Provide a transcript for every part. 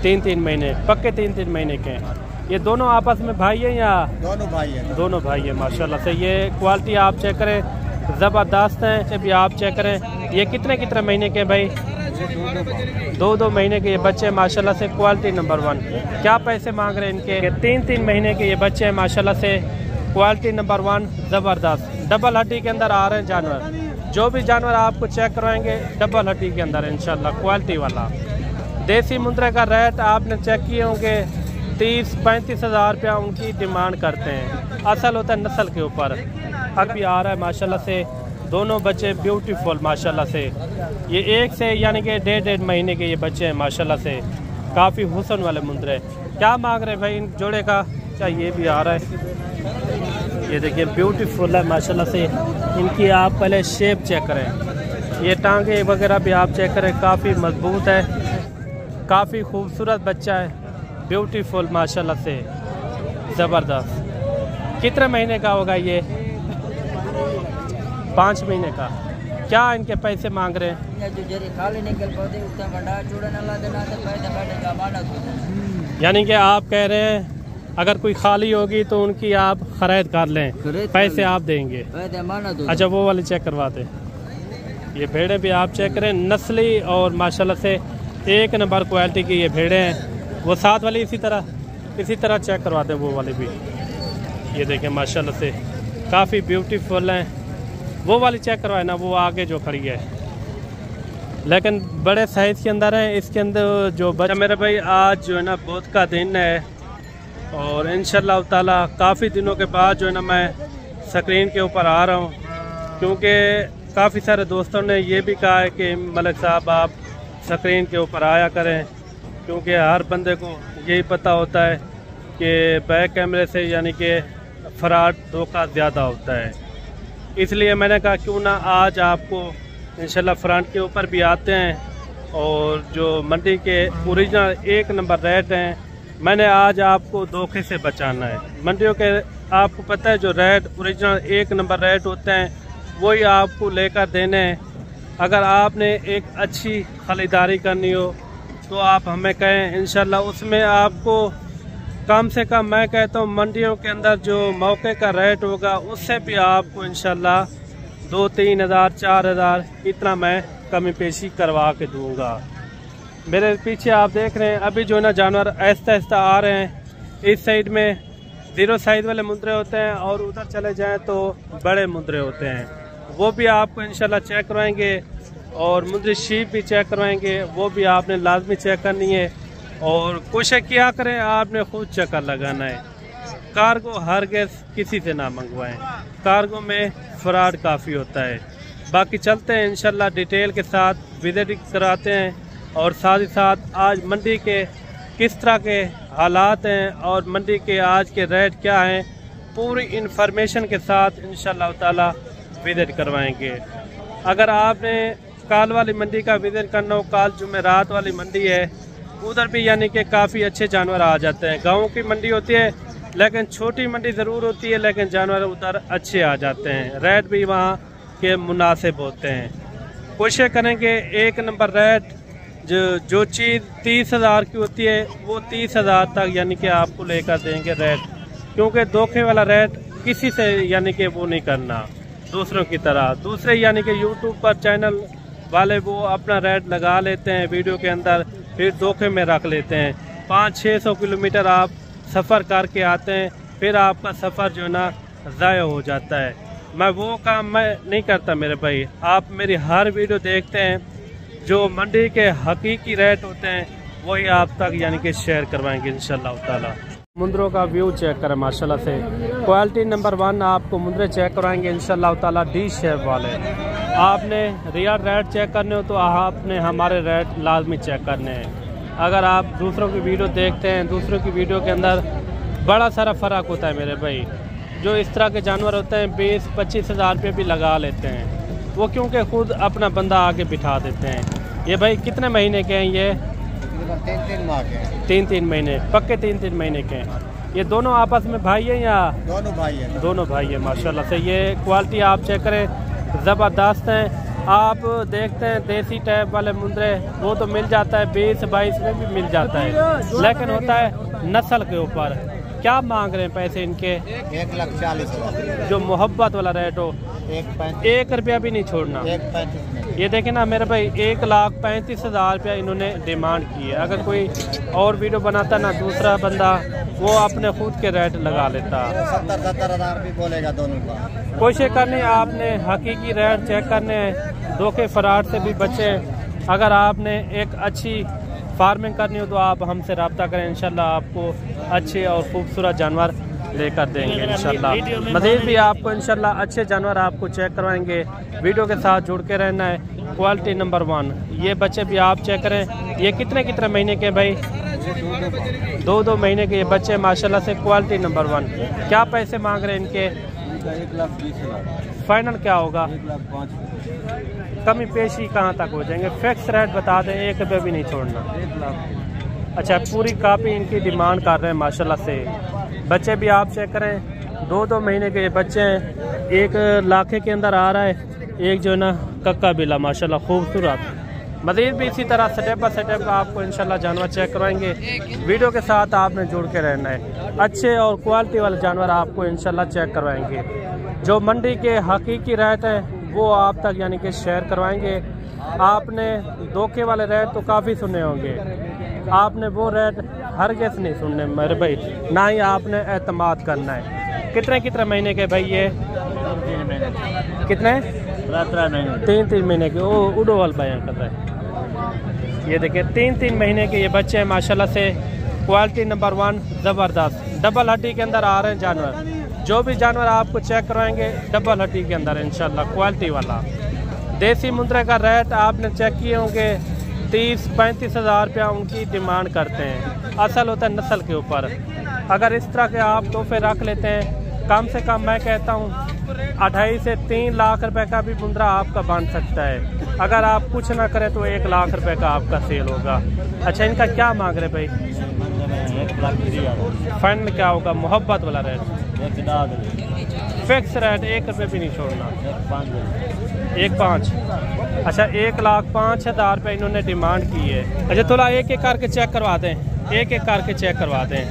3 महीने पक्के 3 महीने के हैं। ये दोनों आपस में भाई हैं या दोनों भाई हैं? दोनों भाई हैं माशाल्लाह से। ये क्वालिटी आप चेक करें, ज़बरदस्त हैं। ये भी आप चेक करें, ये कितने महीने के भाई? 2 महीने के ये बच्चे माशाल्लाह से, क्वालिटी नंबर 1। क्या पैसे मांग रहे हैं इनके? 3 महीने के ये बच्चे हैं माशाल्लाह से, क्वालिटी नंबर 1, ज़बरदस्त। डबल हड्डी के अंदर आ रहे हैं जानवर। जो भी जानवर आपको चेक करवाएंगे डबल हड्डी के अंदर इंशाल्लाह, क्वालिटी वाला। देसी मुंद्रे का रेट आपने चेक किए होंगे, 30-35 हज़ार रुपया उनकी डिमांड करते हैं। असल होता है नस्ल के ऊपर। अभी आ रहा है माशाल्लाह से, दोनों बच्चे ब्यूटीफुल माशाल्लाह से। ये 1 से यानी कि 1.5 महीने के ये बच्चे हैं माशाल्लाह से, काफ़ी हुस्न वाले मुंद्रे। क्या मांग रहे हैं भाई इन जोड़े का? क्या ये भी आ रहा है, ये देखिए ब्यूटीफुल है माशाल्लाह से। इनकी आप पहले शेप चेक करें, ये टांगे वगैरह भी आप चेक करें, काफ़ी मजबूत है, काफ़ी खूबसूरत बच्चा है, ब्यूटीफुल माशाल्लाह से, ज़बरदस्त। कितने महीने का होगा ये? 5 महीने का। क्या इनके पैसे मांग रहे हैं? यानी कि आप कह रहे हैं अगर कोई खाली होगी तो उनकी आप खरीद कर लें, पैसे आप देंगे? अच्छा वो वाली चेक करवाते। ये भेड़ें भी आप चेक करें, नस्ली और माशाल्लाह से 1 नंबर क्वालिटी की ये भेड़ें हैं। वो साथ वाली इसी तरह चेक करवाते हैं, वो वाली भी। ये देखें माशाल्लाह से काफ़ी ब्यूटीफुल हैं। वो वाली चेक करवाए ना, वो आगे जो खड़ी है, लेकिन बड़े साइज़ के अंदर है। इसके अंदर जो बच्चा मेरे भाई, आज जो है ना बुध का दिन है और इंशाल्लाह ताला काफ़ी दिनों के बाद जो है ना मैं स्क्रीन के ऊपर आ रहा हूँ, क्योंकि काफ़ी सारे दोस्तों ने ये भी कहा है कि मलिक साहब आप स्क्रीन के ऊपर आया करें, क्योंकि हर बंदे को यही पता होता है कि बैक कैमरे से यानी कि फ्रॉड धोखा ज़्यादा होता है। इसलिए मैंने कहा क्यों ना आज आपको इंशाल्लाह फ्रंट के ऊपर भी आते हैं और जो मंडी के ओरिजिनल 1 नंबर रेट हैं, मैंने आज आपको धोखे से बचाना है। मंडियों के आपको पता है जो रेट ओरिजिनल 1 नंबर रेट होते हैं वही आपको लेकर देने हैं। अगर आपने एक अच्छी खरीदारी करनी हो तो आप हमें कहें, इंशाल्लाह उसमें आपको कम से कम मैं कहता हूँ मंडियों के अंदर जो मौके का रेट होगा उससे भी आपको इंशाल्लाह 2-3 हज़ार 4 हज़ार इतना मैं कमी पेशी करवा के दूँगा। मेरे पीछे आप देख रहे हैं अभी जो है ना जानवर आहिस्ता आहिस्ता आ रहे हैं। इस साइड में 0 साइज वाले मुंद्रे होते हैं और उधर चले जाएं तो बड़े मुंद्रे होते हैं, वो भी आपको इंशाल्लाह चेक करवाएंगे। और मुंद्री शीप भी चेक करवाएंगे, वो भी आपने लाजमी चेक करनी है। और कोशिश किया करें आपने खुद चक्कर लगाना है। कार्गो हरगिज़ किसी से ना मंगवाएं, कार्गो में फ्रॉड काफ़ी होता है। बाकी चलते हैं इंशाल्लाह डिटेल के साथ विजिट कराते हैं और साथ ही साथ आज मंडी के किस तरह के हालात हैं और मंडी के आज के रेट क्या हैं, पूरी इन्फॉर्मेशन के साथ इंशाल्लाह ताला विजिट करवाएंगे। अगर आपने काल वाली मंडी का विजिट करना हो, काल जुमेरात वाली मंडी है, उधर भी यानी कि काफ़ी अच्छे जानवर आ जाते हैं। गाँव की मंडी होती है लेकिन छोटी मंडी ज़रूर होती है, लेकिन जानवर उधर अच्छे आ जाते हैं, रेट भी वहाँ के मुनासिब होते हैं। कोशिश करेंगे 1 नंबर रेट जो चीज़ 30 हज़ार की होती है वो 30 हज़ार तक यानी कि आपको लेकर देंगे रेट, क्योंकि धोखे वाला रेट किसी से यानी कि वो नहीं करना दूसरों की तरह। दूसरे यानी कि यूट्यूब पर चैनल वाले वो अपना रेट लगा लेते हैं वीडियो के अंदर, फिर धोखे में रख लेते हैं। 500-600 किलोमीटर आप सफ़र करके आते हैं, फिर आपका सफ़र जो है ना ज़ाया हो जाता है। मैं वो काम मैं नहीं करता मेरे भाई। आप मेरी हर वीडियो देखते हैं, जो मंडी के हकीकी रेट होते हैं वही आप तक यानी कि शेयर करवाएंगे इंशाल्लाह ताला। मुंद्रों का व्यू चेक करें माशाल्लाह से, क्वालिटी नंबर 1 आपको मुंद्रे चेक करवाएंगे इंशाल्लाह ताला, डी शेप वाले। आपने रियल रेट चेक करने हो तो आपने हमारे रेट लाजमी चेक करने हैं। अगर आप दूसरों की वीडियो देखते हैं, दूसरों की वीडियो के अंदर बड़ा सारा फ़र्क होता है मेरे भाई। जो इस तरह के जानवर होते हैं 20-25 हज़ार रुपये भी लगा लेते हैं वो, क्योंकि खुद अपना बंदा आके बिठा देते हैं। ये भाई कितने महीने के हैं ये? 3 माह के। 3 महीने पक्के 3 महीने के हैं। ये दोनों आपस में भाई हैं या? दोनों भाई हैं। दोनों भाई हैं माशाल्लाह से। ये क्वालिटी आप चेक करें, ज़बरदस्त हैं। आप देखते हैं देसी टाइप वाले मुंद्रे वो तो मिल जाता है 20-22 में भी मिल जाता है, लेकिन होता है नस्ल के ऊपर। क्या मांग रहे हैं पैसे इनके? 1,40,000 जो मोहब्बत वाला रेट हो, 1 रुपया भी नहीं छोड़ना। 1,35 ये देखें ना मेरे भाई, 1,35,000 रुपया इन्होंने डिमांड की है। अगर कोई और वीडियो बनाता ना दूसरा बंदा, वो अपने खुद के रेट लगा लेता। 70,000 भी बोलेगा दोनों का। कोशिश करनी आपने हकीकी रेट चेक करने हैं, धोखे फराड से भी बचे। अगर आपने एक अच्छी फार्मिंग करनी हो तो आप हमसे रब्ता करें, इंशाल्लाह आपको अच्छे और खूबसूरत जानवर लेकर देंगे इंशाल्लाह। मज़ीद भी आपको इंशाल्लाह अच्छे जानवर आपको चेक करवाएंगे। वीडियो के साथ जुड़ के रहना है। क्वालिटी नंबर 1 ये बच्चे भी आप चेक करें। ये कितने महीने के भाई? 2 महीने के ये बच्चे माशाल्लाह से क्वालिटी नंबर 1। क्या पैसे मांग रहे हैं इनके? 1,20,000। फाइनल क्या होगा? 1,05,000। कमी पेशी कहाँ तक हो जाएंगे? फिक्स रेट बता दें, 1 रुपये भी नहीं छोड़ना। 1,00,000। अच्छा, पूरी कापी इनकी डिमांड कर रहे हैं माशाल्लाह से। बच्चे भी आप चेक करें, 2 महीने के ये बच्चे हैं। 1 लाखे के अंदर आ रहा है। एक जो है ना कक्का बिला माशाल्लाह खूबसूरत। मज़ीद भी इसी तरह स्टेप बाय स्टेप आपको इंशाल्लाह जानवर चेक करवाएंगे। वीडियो के साथ आपने जुड़ के रहना है। अच्छे और क्वालिटी वाले जानवर आपको इंशाल्लाह चेक करवाएंगे। जो मंडी के हकीकी रेट हैं वो आप तक यानी कि शेयर करवाएंगे। आपने धोखे वाले रेट तो काफ़ी सुने होंगे, आपने वो रेट हरगिज़ नहीं सुनने मेरे भाई, ना ही आपने एतमाद करना है। कितने महीने के भाई ये? 3 महीने। कितने? 3 महीने। 3 महीने के। ओ उडोवाल बयान कर रहा है। ये देखिए 3 महीने के ये बच्चे हैं माशाल्लाह से। क्वालिटी नंबर 1 ज़बरदस्त। डबल हड्डी के अंदर आ रहे हैं जानवर। जो भी जानवर आपको चेक करवाएंगे डबल हड्डी के अंदर इंशाल्लाह क्वालिटी वाला। देसी मुंद्रे का रेट आपने चेक किए होंगे, 30-35 हज़ार रुपया उनकी डिमांड करते हैं। असल होता है नस्ल के ऊपर। अगर इस तरह के आप तोहफे रख लेते हैं, कम से कम मैं कहता हूँ 2.5 से 3 लाख रुपए का भी मुंद्रा आपका बन सकता है। अगर आप कुछ ना करें तो 1 लाख रुपए का आपका सेल होगा। अच्छा, इनका क्या मांग रहे भाई? 1,30,000। फाइनल क्या होगा? मोहब्बत वाला रेट, 1,10,000। फिक्स रेट, 1 रुपये भी नहीं छोड़ना। 1,05,000। 1,05,000। अच्छा, 1,05,000 रुपये इन्होंने डिमांड की है। अच्छा, थोड़ा एक करके चेक करवा दें, एक करके चेक करवा दें।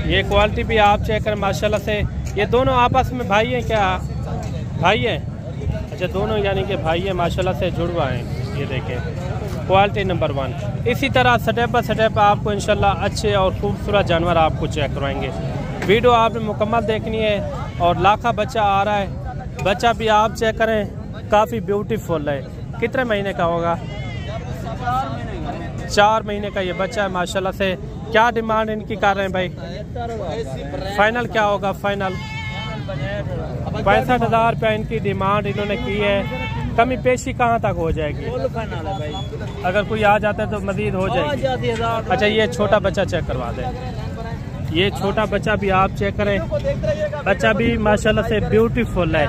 ये क्वालिटी भी आप चेक करें माशाल्लाह से। ये दोनों आपस में भाई हैं क्या? भाई हैं? अच्छा, दोनों यानी कि भाई हैं माशाल्लाह से, जुड़वा हैं। ये देखें क्वालिटी नंबर 1। इसी तरह स्टेप बाय स्टेप आपको इंशाल्लाह अच्छे और खूबसूरत जानवर आपको चेक करवाएंगे। वीडियो आपने मुकम्मल देखनी है। और लाखा बच्चा आ रहा है, बच्चा भी आप चेक करें, काफ़ी ब्यूटीफुल है। कितने महीने का होगा? 4 महीने का ये बच्चा है माशाल्लाह से। क्या डिमांड इनकी कर रहे हैं भाई? फाइनल क्या होगा? फाइनल 65,000 रुपया इनकी डिमांड इन्होंने की है। कमी पेशी कहाँ तक हो जाएगी? अगर कोई आ जाता है तो मजीद हो जाएगी। अच्छा, ये छोटा बच्चा चेक करवा दें। ये छोटा बच्चा भी आप चेक करें, बच्चा भी माशाल्लाह से ब्यूटीफुल है।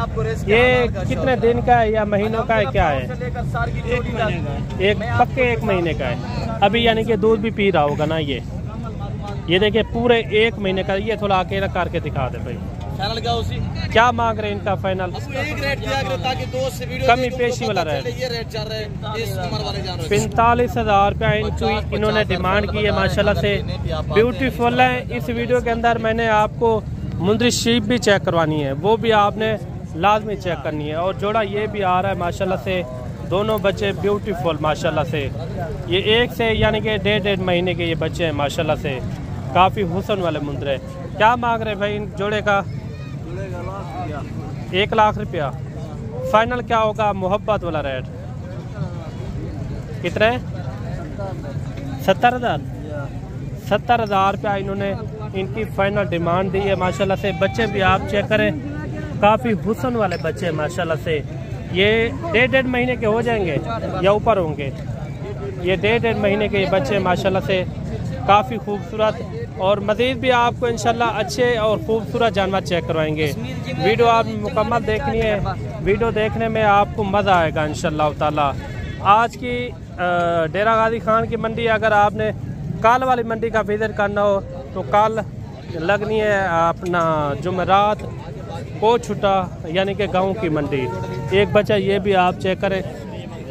ये कितने दिन का है या महीनों का है, क्या है? 1 महीने का। पक्के 1 महीने का है अभी, यानी कि दूध भी पी रहा होगा ना। ये देखिए पूरे 1 महीने का। ये थोड़ा अकेला करके दिखा दे भाई। फाइनल क्या उसी? क्या मांग रहे हैं इनका फाइनल? एक रेट दिया करो ताकि दोस्त से वीडियो कमी पेशी वाला रेट। ये रेट चल रहा है इस उम्र वाले जानवर। 45,000 रुपया इनकी इन्होंने डिमांड की है माशाल्लाह से। ब्यूटीफुल है। इस वीडियो के अंदर मैंने आपको मुंद्री शीप भी चेक करवानी है, वो भी आपने लाजमी चेक करनी है। और जोड़ा ये भी आ रहा है माशाल्लाह से। दोनों बच्चे ब्यूटीफुल माशाल्लाह से। ये 1 से यानी कि 1.5 महीने के ये बच्चे हैं माशाल्लाह से। काफ़ी हुस्न वाले मुंद्रे। क्या मांग रहे भाई इन जोड़े का? 1 लाख रुपया। फाइनल क्या होगा? मोहब्बत वाला रेट कितने? 70,000। 70,000 रुपया इन्होंने इनकी फाइनल डिमांड दी है माशाल्लाह से। बच्चे भी आप चेक करें, काफ़ी हुस्न वाले बच्चे हैं माशाल्लाह से। ये 1.5 महीने के हो जाएंगे या ऊपर होंगे। ये 1.5 महीने के ये बच्चे माशाल्लाह से, काफ़ी खूबसूरत। और मज़ीद भी आपको इंशाल्लाह अच्छे और खूबसूरत जानवर चेक करवाएंगे। वीडियो आप मुकम्मल देखनी है। वीडियो देखने में आपको मज़ा आएगा इंशाल्लाह ताला। आज की डेरा गाजी खान की मंडी, अगर आपने कल वाली मंडी का विज़िट करना हो तो कल लगनी है अपना जुमेरात कोछुटा यानी कि गांव की मंडी। एक बच्चा ये भी आप चेक करें,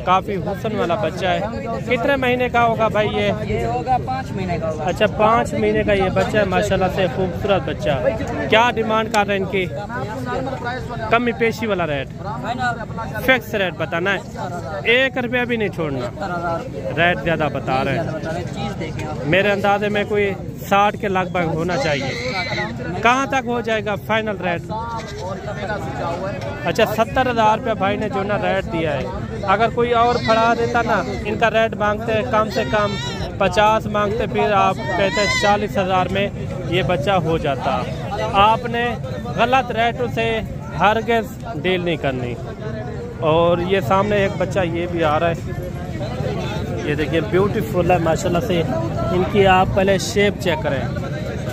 काफ़ी हुस्न वाला बच्चा है। कितने महीने का होगा भाई ये होगा 5 महीने का होगा। अच्छा 5 महीने का ये बच्चा है, माशाल्लाह से खूबसूरत बच्चा। क्या डिमांड कर रहे हैं इनकी? कमी पेशी वाला रेट, फिक्स रेट बताना है, 1 रुपया भी नहीं छोड़ना। रेट ज़्यादा बता रहे हैं, मेरे अंदाजे में कोई 60 के लगभग होना चाहिए। कहाँ तक हो जाएगा फाइनल रेट? अच्छा 70,000 रुपया भाई ने जो ना रेट दिया है। अगर कोई और फड़ा देता ना, इनका रेट मांगते हैं कम से कम 50 मांगते, फिर आप कहते हैं 40,000 में ये बच्चा हो जाता। आपने गलत रेटों से हरगिज़ डील नहीं करनी। और ये सामने एक बच्चा ये भी आ रहा है, ये देखिए ब्यूटीफुल है माशाल्लाह से। इनकी आप पहले शेप चेक करें,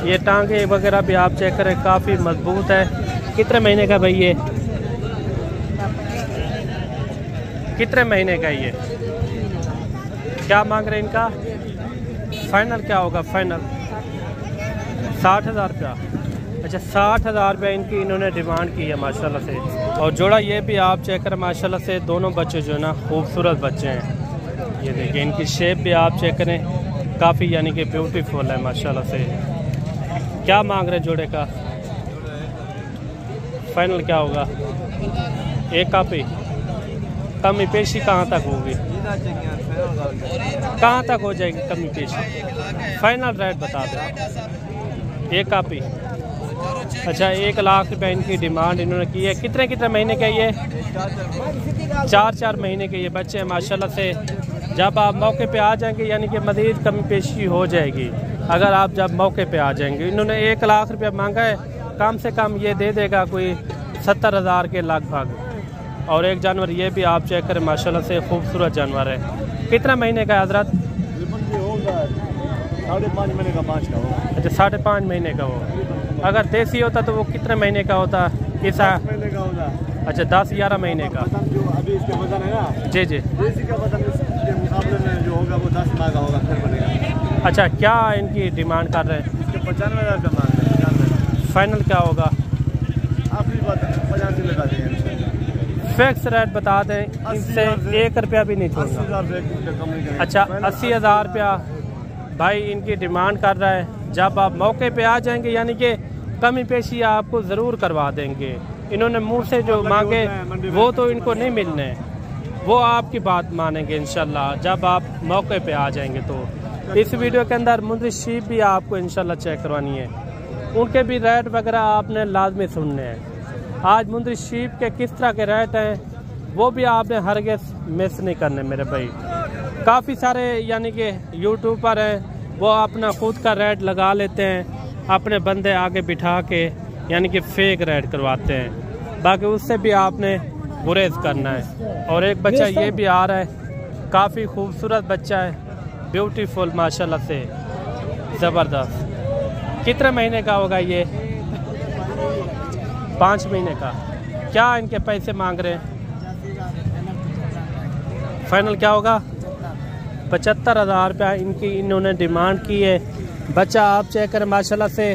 ये टांगे वगैरह भी आप चेक करें, काफ़ी मजबूत है। कितने महीने का भाई ये? कितने महीने का ये? क्या मांग रहे हैं इनका? फाइनल क्या होगा? फाइनल 60,000 रुपया। अच्छा 60,000 रुपया इनकी इन्होंने डिमांड की है माशाल्लाह से। और जोड़ा ये भी आप चेक करें माशाल्लाह से, दोनों बच्चे जो है ना खूबसूरत बच्चे हैं। ये देखिए इनकी शेप भी आप चेक करें, काफ़ी यानी कि ब्यूटीफुल है माशाल्लाह से। क्या मांग रहे जोड़े का? फाइनल क्या होगा? 1 कापी। कमी पेशी कहाँ तक होगी? कहाँ तक हो जाएगी कमी पेशी? फाइनल रेट बता दें। 1 कापी। अच्छा 1 लाख रुपए इनकी डिमांड इन्होंने की है। कितने कितने महीने के ये? 4 महीने के ये बच्चे हैं माशाल्लाह से। जब आप मौके पे आ जाएंगे यानी कि मज़ीद कमी पेशी हो जाएगी, अगर आप जब मौके पे आ जाएंगे। इन्होंने 1 लाख रुपया मांगा है, कम से कम ये दे देगा कोई 70,000 के लगभग। और एक जानवर ये भी आप चेक करें माशाल्लाह से, खूबसूरत जानवर है। कितना महीने का हजरत? 5.5 महीने का 5 का होगा। अच्छा 5.5 महीने का हो। अगर देसी होता तो वो कितने महीने का होता? ऐसा महीने का होगा। अच्छा 10-11 महीने का। जो अभी इसका वजन है ना, जी जी, देसी का वजन इसके मुकाबले में जो होगा वो 10 माह का होगा, फिर बनेगा। अच्छा क्या इनकी डिमांड कर रहे हैं? इसके 95,000 का मांग रहे हैं। 95,000 फाइनल क्या होगा? आखिरी बात 85 लगा देंगे। फिक्स रेट बता दें, इससे 1 रुपया भी नहीं छोड़ना। 80,000 कम नहीं करेंगे। अच्छा 80,000 रुपया भाई इनकी डिमांड कर रहा है। जब आप मौके पे आ जाएंगे यानी कि कमी पेशी आपको ज़रूर करवा देंगे। इन्होंने मुंह से जो मांगे वो तो इनको नहीं मिलने, वो आपकी बात मानेंगे इंशाल्लाह जब आप मौके पे आ जाएंगे। तो इस वीडियो के अंदर मुंद्री शीप भी आपको इंशाल्लाह चेक करवानी है, उनके भी रेट वगैरह आपने लाजमी सुनने हैं। आज मुंद्री शीप के किस तरह के रेट हैं वो भी आपने हरगिज़ मिस नहीं करने मेरे भाई। काफ़ी सारे यानी कि यूट्यूबर हैं, वो अपना खुद का रेट लगा लेते हैं, अपने बंदे आगे बिठा के यानी कि फेक रेट करवाते हैं। बाकी उससे भी आपने गुरेज करना है। और एक बच्चा ये भी आ रहा है, काफ़ी खूबसूरत बच्चा है, ब्यूटीफुल माशाल्लाह से, ज़बरदस्त। कितने महीने का होगा ये? 5 महीने का। क्या इनके पैसे मांग रहे हैं? फाइनल क्या होगा? 75,000 रुपया इनकी इन्होंने डिमांड की है। बच्चा आप चेक करें माशाल्लाह से,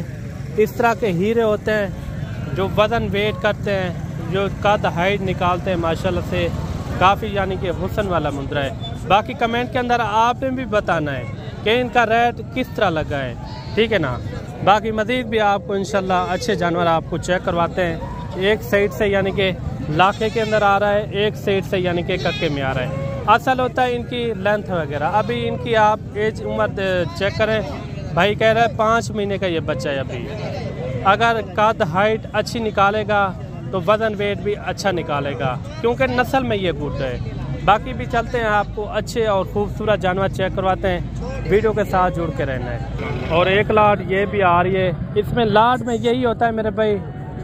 इस तरह के हीरे होते हैं जो वज़न वेट करते हैं, जो कद हाइट निकालते हैं माशाल्लाह से। काफ़ी यानी कि हुस्न वाला मुंद्रा है। बाकी कमेंट के अंदर आपने भी बताना है कि इनका रेट किस तरह लगा है, ठीक है ना। बाकी मज़ीद भी आपको इंशाल्लाह अच्छे जानवर आपको चेक करवाते हैं। एक साइड से यानी कि लाखे के अंदर आ रहा है, एक साइड से यानी कि कक्के में आ रहा है। असल होता है इनकी लेंथ वगैरह। अभी इनकी आप एज उम्र चेक करें, भाई कह रहा है 5 महीने का ये बच्चा है अभी। अगर कद हाइट अच्छी निकालेगा तो वज़न वेट भी अच्छा निकालेगा, क्योंकि नस्ल में ये गुड है। बाकी भी चलते हैं, आपको अच्छे और खूबसूरत जानवर चेक करवाते हैं। वीडियो के साथ जुड़ के रहना है। और एक लाट ये भी आ रही है। इसमें लाट में यही होता है मेरे भाई,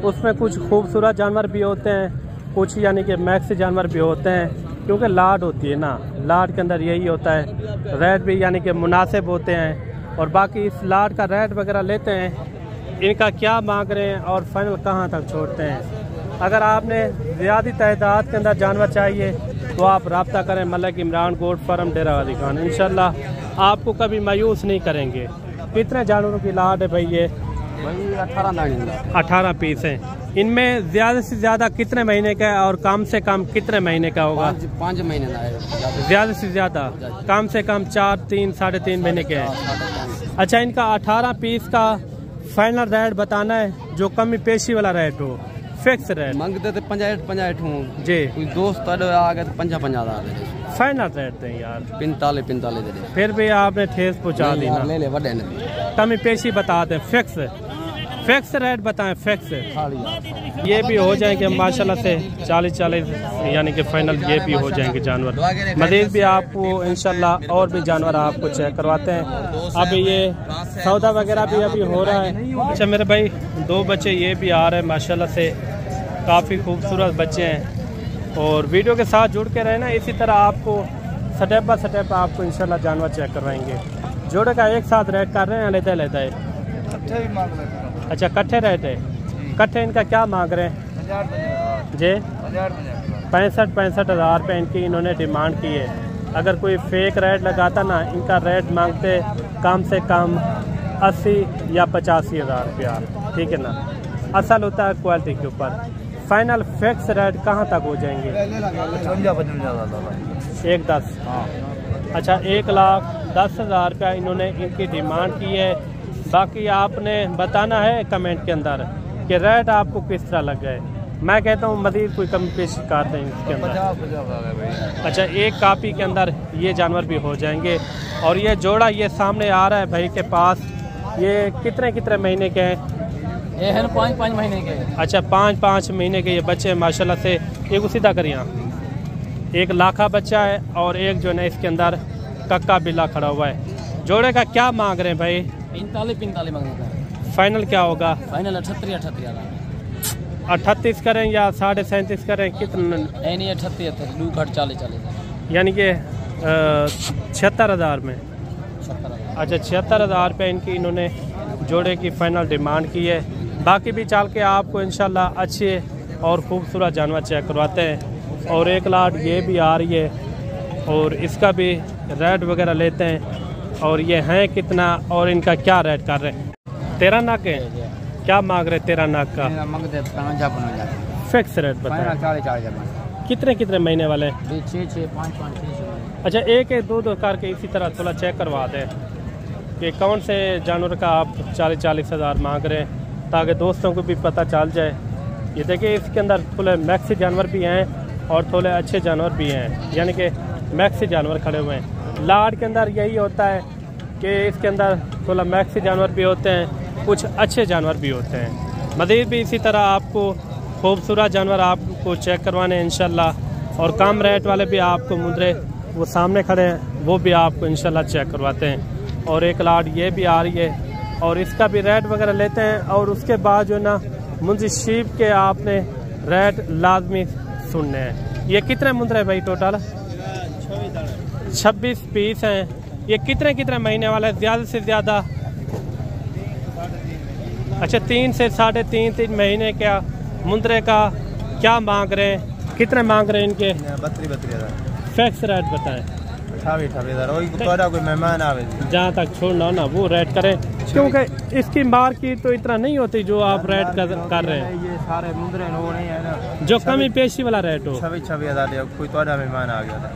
उसमें कुछ खूबसूरत जानवर भी होते हैं, कुछ यानी कि मैक्स जानवर भी होते हैं, क्योंकि लाट होती है ना, लाट के अंदर यही होता है। रेट भी यानी कि मुनासिब होते हैं। और बाकी इस लाट का रेट वगैरह लेते हैं, इनका क्या मांग रहे हैं और फाइनल कहाँ तक छोड़ते हैं। अगर आपने ज़्यादा तादाद के अंदर जानवर चाहिए तो आप रब्ता करें मलिक इमरान गोट फार्म डेरा वाली खान, इंशाल्लाह आपको कभी मायूस नहीं करेंगे। कितने जानवरों की लाट है भाई ये? 18 18 पीस हैं। इनमें ज़्यादा से ज़्यादा कितने महीने का है और कम से कम कितने महीने का होगा? 5 महीने का है। ज़्यादा से ज़्यादा कम से कम 4, 3, 3.5 महीने के हैं। अच्छा, इनका 18 पीस का फाइनल रेट बताना है, जो कमी पेशी वाला रेट हो, फिक्स रेट मांगते थे 65 हूँ जी। कोई दोस्त आ गए तो 50 फाइनल रेट दें यार, 45 दे। फिर भी आपने ठेस पहुँचा दी ना। ले वड्डे ने कमी पेशी बता दें, फिक्स रेट बताएं, फिक्स। ये भी हो जाएंगे माशाल्लाह से 40 यानी कि फाइनल ये भी हो जाएंगे जानवर। मज़ीद भी आपको इंशाल्लाह और भी जानवर आपको चेक करवाते हैं। अभी ये सौदा वगैरह भी अभी हो रहा है। अच्छा मेरे भाई 2 बच्चे ये भी आ रहे हैं माशाल्लाह से, काफ़ी खूबसूरत बच्चे हैं। और वीडियो के साथ जुड़ के रहे ना, इसी तरह आपको स्टेप बाय स्टेप आपको इंशाल्लाह जानवर चेक करवाएंगे। जोड़े का एक साथ रेट कर रहे हैं, लेता है। अच्छा, कट्ठे रेट है। कट्ठे इनका क्या मांग रहे हैं जी? 65 हज़ार रुपये इनकी इन्होंने डिमांड की है। अगर कोई फेक रेट लगाता ना, इनका रेट मांगते कम से कम 80 या 85 हज़ार रुपया, ठीक है ना। असल होता है क्वालिटी के ऊपर। फाइनल फिक्स रेट कहाँ तक हो जाएंगे? 1,10। अच्छा, 1,10,000 रुपया इन्होंने इनकी डिमांड की है। बाकी आपने बताना है कमेंट के अंदर कि रेट आपको किस तरह लग गए। मैं कहता हूँ मज़ीद कोई कमी पेश करते हैं इसके अंदर। अच्छा, एक कापी के अंदर ये जानवर भी हो जाएंगे। और ये जोड़ा ये सामने आ रहा है भाई के पास, ये कितने महीने के हैं? ये है 5 महीने के। अच्छा, 5 महीने के ये बच्चे माशाल्लाह से। एक सीधा करिए, एक लाखा बच्चा है और एक जो है ना इसके अंदर कक्का बिल्ला खड़ा हुआ है। जोड़े का क्या मांग रहे हैं भाई? 45 मांगता है। फाइनल क्या होगा? फाइनल 38 38 करें या 37.5 करें? कितना? 38 2 घट 40 यानी कि 76,000 में। अच्छा, 76,000 रुपये इनकी इन्होंने जोड़े की फाइनल डिमांड की है। बाकी भी चल के आपको इंशाल्लाह अच्छे और खूबसूरत जानवर चेक करवाते हैं। और 1 लाख ये भी आ रही है और इसका भी रेट वगैरह लेते हैं। और ये हैं कितना और इनका क्या रेट कर रहे हैं? 13 नाक है। क्या मांग रहे 13 नाक का? फिक्स रेट बताएं। कितने महीने वाले? 6 5 अच्छा, 1-2 करके इसी तरह थोड़ा चेक करवा दें कि कौन से जानवर का आप 40 हज़ार मांग रहे हैं, ताकि दोस्तों को भी पता चल जाए। ये देखिए इसके अंदर थोड़े मैक्सी जानवर भी हैं और थोड़े अच्छे जानवर भी हैं, यानी कि मैक्सी जानवर खड़े हुए हैं। लाड के अंदर यही होता है कि इसके अंदर थोड़ा मैक्सी जानवर भी होते हैं, कुछ अच्छे जानवर भी होते हैं। मज़ीद भी इसी तरह आपको खूबसूरत जानवर आपको चेक करवाने इंशाल्लाह। और कम रेट वाले भी आपको मुंदरे वो सामने खड़े हैं, वो भी आपको इंशाल्लाह चेक करवाते हैं। और 1 लाख ये भी आ रही है और इसका भी रेट वगैरह लेते हैं। और उसके बाद जो ना मुंजी शीप के आपने रेट लाजमी सुनने हैं। ये कितने मुंदरे भाई टोटल? 26 पीस हैं। ये कितने महीने वाला है ज़्यादा से ज़्यादा? अच्छा, 3 से 3.5 महीने का मुंदरे का क्या मांग रहे हैं? कितने मांग रहे हैं इनके? 32 हज़ार। फिक्स रेट बताएं। 28 हज़ार। कोई मेहमान आवे जहाँ तक छोड़ना ना वो रेट करें, क्योंकि इसकी मार्केट तो इतना नहीं होती जो आप रेट कर रहे हैं। ये सारे मुंदरे वो नहीं है ना, जो कमी पेशी वाला रेट हो। 26 हज़ार। कोई तो मेहमान आ गया था।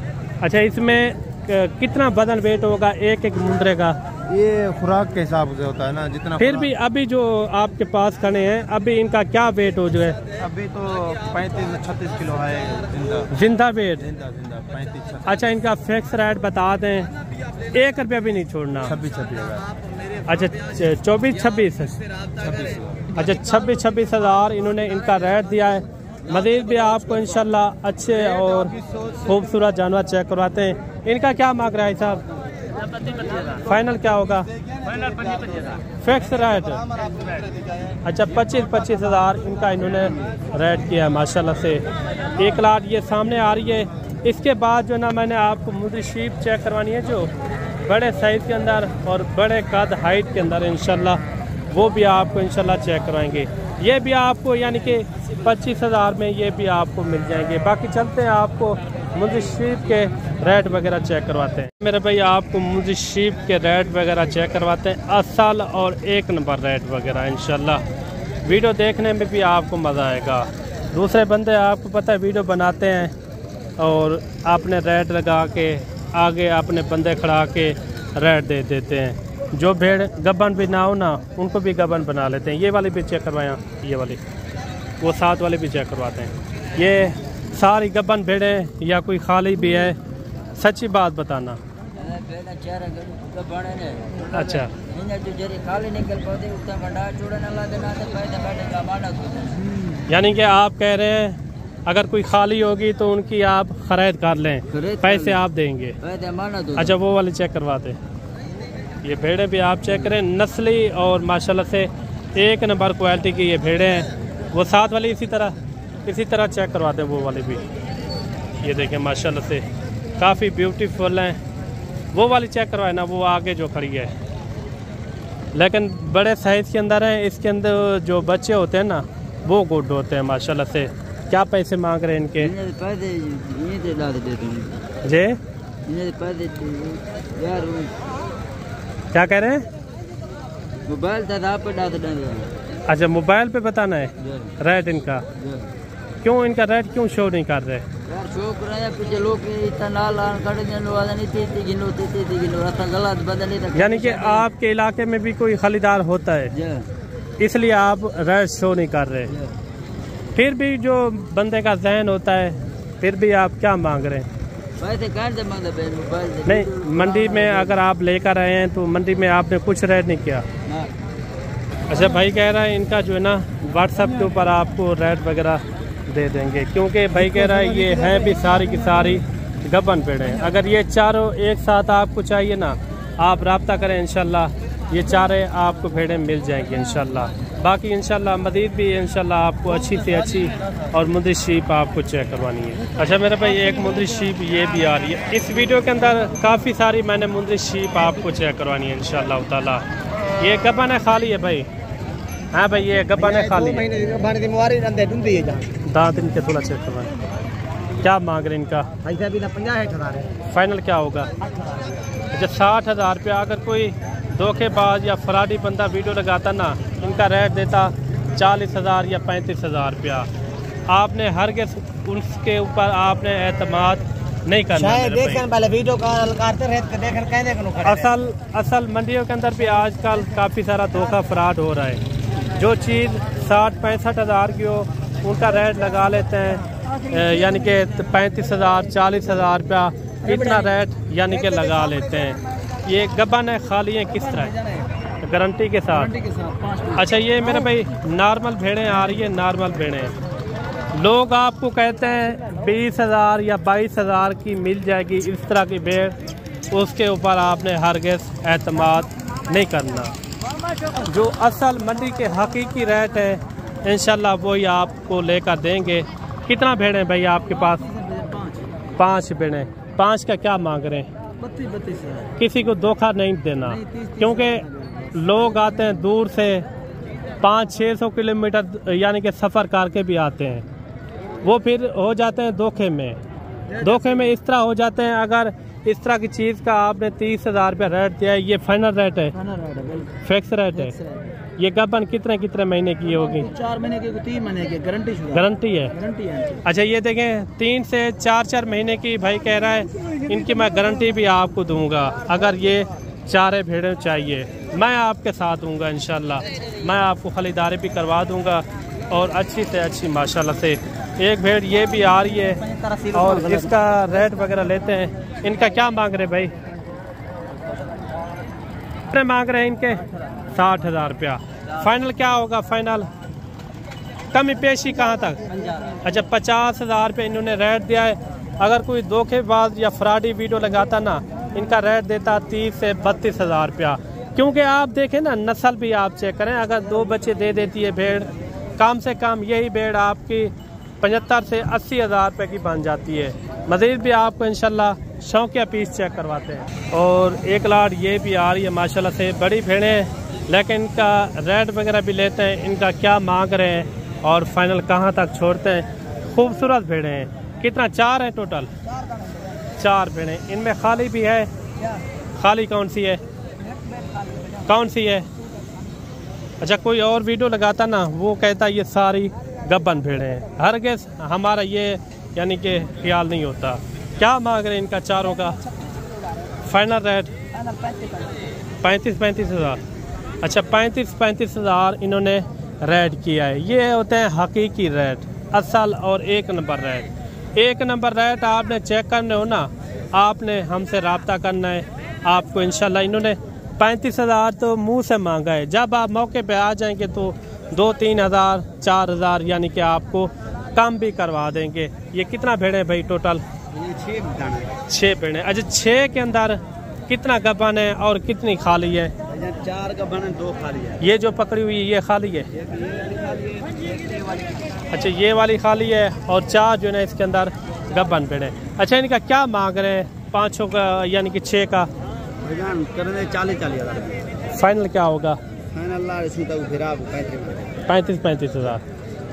अच्छा, इसमें कितना वजन वेट होगा एक मुंदरे का? ये खुराक के हिसाब से होता है ना, जितना। फिर भी अभी जो आपके पास खड़े हैं, अभी इनका क्या वेट हो जो है? अभी तो 35-36 किलो है जिंदा वेट। 35-36। अच्छा, इनका फिक्स रेट बता दें, 1 रुपया भी नहीं छोड़ना। 26 हज़ार। अच्छा, 24-26। अच्छा, 26 हज़ार इन्होंने इनका रेट दिया है। मज़ीद भी आपको इंशाल्लाह अच्छे और खूबसूरत जानवर चेक करवाते हैं। इनका क्या मांग रहा है साहब? फाइनल क्या होगा? Fix rate. अच्छा, 25 हज़ार इनका इन्होंने रेट किया है माशाल्लाह से। 1 लाख ये सामने आ रही है। इसके बाद जो ना मैंने आपको मुंदरी शीप चेक करवानी है, जो बड़े साइज़ के अंदर और बड़े कद हाइट के अंदर इंशाल्लाह वो भी आपको इंशाल्लाह चेक करवाएंगे। ये भी आपको यानी कि 25 हज़ार में ये भी आपको मिल जाएंगे। बाकी चलते हैं आपको मुंजी शीप के रेट वगैरह चेक करवाते हैं। मेरे भाई आपको मुंजी शीप के रेट वगैरह चेक करवाते हैं, असल और 1 नंबर रेट वगैरह इंशाल्लाह वीडियो देखने में भी आपको मज़ा आएगा। दूसरे बंदे आपको पता है वीडियो बनाते हैं और आपने रेट लगा के आगे अपने बंदे खड़ा के रेट दे देते हैं। जो भेड़ गबन भी ना हो ना उनको भी गबन बना लेते हैं। ये वाली भी चेक करवाया, ये वाली, वो साथ वाले भी चेक करवाते हैं। ये सारी गबन भेड़ें या कोई खाली भी है? सच्ची बात बताना। अच्छा, यानी कि आप कह रहे हैं अगर कोई खाली होगी तो उनकी आप खरीद कर लें, पैसे आप देंगे। अच्छा, वो वाली चेक करवाते। ये भेड़ें भी आप चेक करें, नस्ली और माशाल्लाह से एक नंबर क्वालिटी की ये भेड़ें हैं। वो साथ वाली इसी तरह चेक करवाते हैं, वो वाली भी। ये देखें माशाल्लाह से काफ़ी ब्यूटीफुल हैं। वो वाली चेक करवाए ना, वो आगे जो खड़ी है, लेकिन बड़े साइज़ के अंदर हैं। इसके अंदर जो बच्चे होते हैं ना वो गुड होते हैं माशाल्लाह से। क्या पैसे मांग रहे हैं इनके? जी क्या कह रहे हैं? मोबाइल अच्छा, मोबाइल पे बताना है रेट इनका। क्यों इनका रेट क्यों शो नहीं कर रहे? यानी कि आपके इलाके में भी कोई खरीदार होता है इसलिए आप रेट शो नहीं कर रहे। फिर भी जो बंदे का जहन होता है, फिर भी आप क्या मांग रहे हैं? नहीं, मंडी में अगर आप लेकर आए हैं तो मंडी में आपने कुछ रेट नहीं किया। अच्छा, भाई कह रहा है इनका जो है ना व्हाट्सएप के ऊपर आपको रेट वगैरह दे देंगे, क्योंकि भाई कह रहा है ये हैं भी सारी की सारी गबन भेड़ें। अगर ये चारों एक साथ आपको चाहिए ना, आप रब्ता करें, इंशाल्लाह ये चारे आपको भेड़ें मिल जाएंगी इंशाल्लाह। बाकी इंशाल्लाह मज़ीद भी इंशाल्लाह आपको अच्छी से अच्छी और मुंदरी शीप आपको चेक करवानी है। अच्छा मेरे भाई, एक मुंदरी शीप ये भी आ रही है। इस वीडियो के अंदर काफ़ी सारी मैंने मुंदरी शीप आपको चेक करवानी है इंशाल्लाह ताला। ये गबन है खाली है भाई? हाँ भाई, ये गबन है खाली है। दांत इनके थोड़ा चेक करवाएं। क्या मांग रहे इनका? फाइनल क्या होगा? अच्छा, 60,000 रुपया। अगर कोई धोखेबाज या फराडी बंदा वीडियो लगाता ना, इनका रेट देता 40,000 या 35,000 रुपया। आपने हर के उसके ऊपर आपने एतमाद नहीं करना। असल मंडियों के अंदर भी आजकल काफ़ी सारा धोखा फ्रॉड हो रहा है। जो चीज़ 60-65,000 की हो उनका रेट लगा लेते हैं, यानी कि 35,000 40,000 रुपया इतना रेट यानी कि लगा लेते हैं। ये गबन है खाली है किस तरह? गारंटी के साथ। अच्छा, ये मेरे भाई नॉर्मल भेड़ें आ रही है, नॉर्मल भेड़ें। लोग आपको कहते हैं 20,000 या 22,000 की मिल जाएगी इस तरह की भेड़, उसके ऊपर आपने हरगिज़ एतमाद नहीं करना। जो असल मंडी के हकीकी रेट है इंशाल्लाह वही आपको लेकर देंगे। कितना भेड़ें भाई आपके पास? 5 भेड़ें। 5 का क्या मांग रहे हैं? 32,000। किसी को धोखा नहीं देना, क्योंकि लोग आते हैं दूर से 500-600 किलोमीटर यानी कि सफ़र करके भी आते हैं। वो फिर हो जाते हैं धोखे में इस तरह हो जाते हैं। अगर इस तरह की चीज़ का आपने 30,000 रुपया रेट दिया है, ये फाइनल रेट है, फिक्स रेट है। ये गबन कितने महीने की होगी? 4 महीने की, 3 महीने की गारंटी है। अच्छा, ये देखें 3 से 4 महीने की भाई कह रहा है, इनकी मैं गारंटी भी आपको दूंगा। अगर ये चारे भेड़ें चाहिए मैं आपके साथ दूंगा इंशाल्लाह। मैं आपको खरीदारी भी करवा दूंगा और अच्छी से अच्छी माशाल्लाह से। एक भेड़ ये भी आ रही है और इसका रेट वगैरह लेते हैं। इनका क्या मांग रहे भाई? कितने मांग रहे हैं इनके? 60,000 रुपया। फाइनल क्या होगा? फाइनल कमी पेशी कहाँ तक? अच्छा, 50,000 रुपये इन्होंने रेट दिया है। अगर कोई धोखेबाज या फ्रॉडी वीडियो लगाता ना, इनका रेट देता 30 से 32,000 रुपया। क्योंकि आप देखें ना, नस्ल भी आप चेक करें। अगर 2 बच्चे दे देती है भेड़, कम से कम यही भेड़ आपकी 75 से 80,000 रुपये की बन जाती है। मज़ीद भी आपको इंशाल्लाह शौकिया पीस चेक करवाते हैं। और एक लाट ये भी आ रही है माशाल्लाह से, बड़ी भेड़ें, लेकिन इनका रेट वगैरह भी लेते हैं। इनका क्या मांग रहे हैं और फाइनल कहाँ तक छोड़ते हैं। खूबसूरत भेड़ें हैं। कितना? 4 हैं टोटल? 4 भेड़ें। इनमें खाली भी है? खाली कौन सी है? अच्छा, कोई और वीडियो लगाता ना, वो कहता ये सारी गब्बन भेड़े हैं। हरगिज़ हमारा ये यानी कि ख्याल नहीं होता। क्या मांग रहे हैं इनका चारों का फाइनल रेट? 35 हज़ार। अच्छा, 35 हज़ार इन्होंने रेट किया है। ये होते हैं हकीकी रेट, असल और एक नंबर रेट। एक नंबर रेट आपने चेक करने हो ना, आपने हमसे रब्ता करना है। आपको इंशाल्लाह इन्होंने 35 हज़ार तो मुँह से मांगा है। जब आप मौके पे आ जाएंगे तो 2-3 हज़ार 4 हज़ार यानी कि आपको कम भी करवा देंगे। ये कितना भेड़े भाई टोटल? 6 भेड़े। अच्छा, 6 के अंदर कितना गबन है और कितनी खाली है? 4 गबन है, 2 खाली है। ये जो पकड़ी हुई ये खाली है? अच्छा, ये वाली खाली है और 4 जो है ना इसके अंदर गबन भेड़े। अच्छा, इनका क्या मांग रहे हैं? 5 का यानी कि 6 का 40 हज़ार। फाइनल क्या होगा? 35 हज़ार।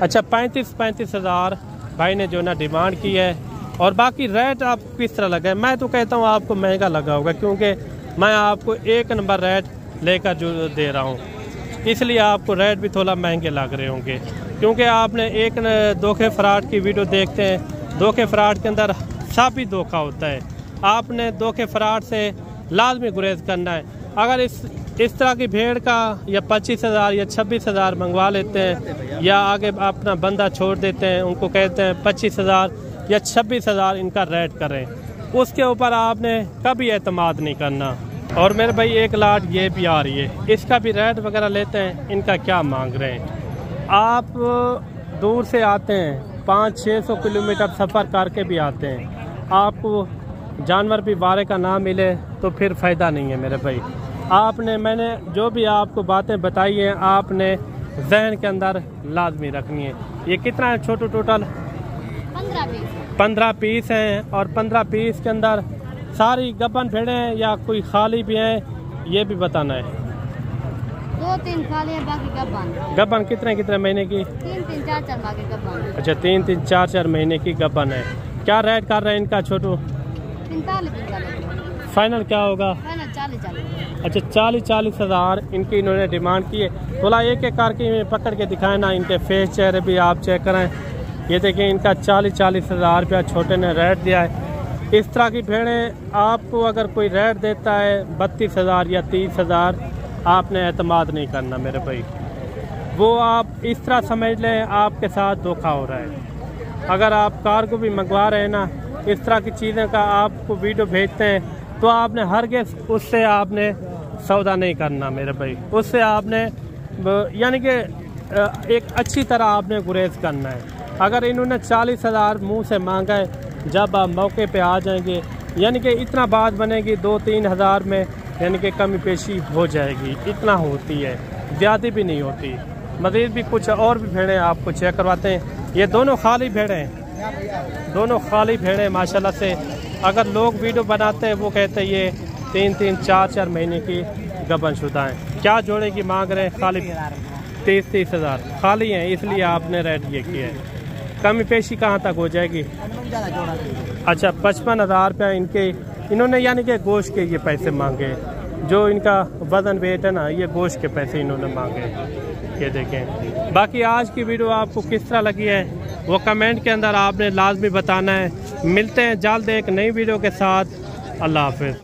अच्छा, 35 हज़ार भाई ने जो ना डिमांड की है। और बाकी रेट आपको किस तरह लगा है? मैं तो कहता हूँ आपको महंगा लगा होगा, क्योंकि मैं आपको एक नंबर रेट लेकर जो दे रहा हूँ, इसलिए आपको रेट भी थोड़ा महंगे लग रहे होंगे। क्योंकि आपने एक धोखे फ्रॉड की वीडियो देखते हैं, धोखे फ्रॉड के अंदर सब ही धोखा होता है। आपने धोखे फ्रॉड से लाजमी गुरेज करना है। अगर इस तरह की भेड़ का या 25 हज़ार या 26 हज़ार मंगवा लेते हैं, या आगे अपना बंदा छोड़ देते हैं, उनको कहते हैं 25 हज़ार या 26 हज़ार इनका रेट करें, उसके ऊपर आपने कभी एतमाद नहीं करना। और मेरे भाई एक लाट ये भी आ रही है, इसका भी रेट वगैरह लेते हैं। इनका क्या मांग रहे हैं? आप दूर से आते हैं, 500-600 किलोमीटर सफ़र करके भी आते हैं, आपको जानवर भी बारे का ना मिले तो फिर फ़ायदा नहीं है मेरे भाई। मैंने जो भी आपको बातें बताई हैं, आपने जहन के अंदर लाजमी रखनी है। ये कितना है छोटू टोटल? 15 पीस हैं। और 15 पीस के अंदर सारी गबन भेड़े हैं या कोई खाली भी हैं, ये भी बताना है। 2-3 खाली है, बाकी गबन। गबन कितने महीने की? 3-3, 4-4 बाकी गबन। अच्छा, 3-3, 4-4 महीने की गबन है। क्या रेट कर रहे हैं इनका छोटू? 45। फाइनल क्या होगा? 40। अच्छा, 40 हज़ार इनकी इन्होंने डिमांड की है। थोड़ा एक एक करके पकड़ के दिखाएं ना, इनके फेस चेहरे भी आप चेक करें। ये देखें, इनका 40 हज़ार रुपया छोटे ने रेट दिया है। इस तरह की भेड़ें आपको अगर कोई रेट देता है 32 हज़ार या 30 हज़ार, आपने एतमाद नहीं करना मेरे भाई। वो आप इस तरह समझ लें आपके साथ धोखा हो रहा है। अगर आप कार को भी मंगवा रहे हैं ना, इस तरह की चीज़ें का आपको वीडियो भेजते हैं, तो आपने हरगिज़ उससे आपने सौदा नहीं करना मेरे भाई। उससे आपने यानी कि एक अच्छी तरह आपने गुरेज करना है। अगर इन्होंने 40 हज़ार मुँह से मांगा है, जब आप मौके पे आ जाएंगे यानी कि इतना बात बनेगी 2-3 हज़ार में, यानी कि कमी पेशी हो जाएगी। इतना होती है, ज़्यादा भी नहीं होती। मज़ीद भी कुछ और भी भेड़ें आपको चेक करवाते हैं। ये दोनों खाली भेड़ें हैं, दोनों खाली भेड़ें माशाल्लाह से। अगर लोग वीडियो बनाते हैं वो कहते हैं ये 3-3, 4-4 महीने की गबन शुदा हैं। क्या जोड़े की मांग रहे हैं? खाली 30 हज़ार खाली हैं, इसलिए आपने रेट ये किया है। कमी पेशी कहाँ तक हो जाएगी? अच्छा, 55 हज़ार रुपया इन्होंने यानी कि गोश्त के ये पैसे मांगे, जो इनका वज़न वेट है ना, ये गोश्त के पैसे इन्होंने मांगे। ये देखें। बाकी आज की वीडियो आपको किस तरह लगी है वो कमेंट के अंदर आपने लाजमी बताना है। मिलते हैं जल्द एक नई वीडियो के साथ। अल्लाह हाफ़िज़।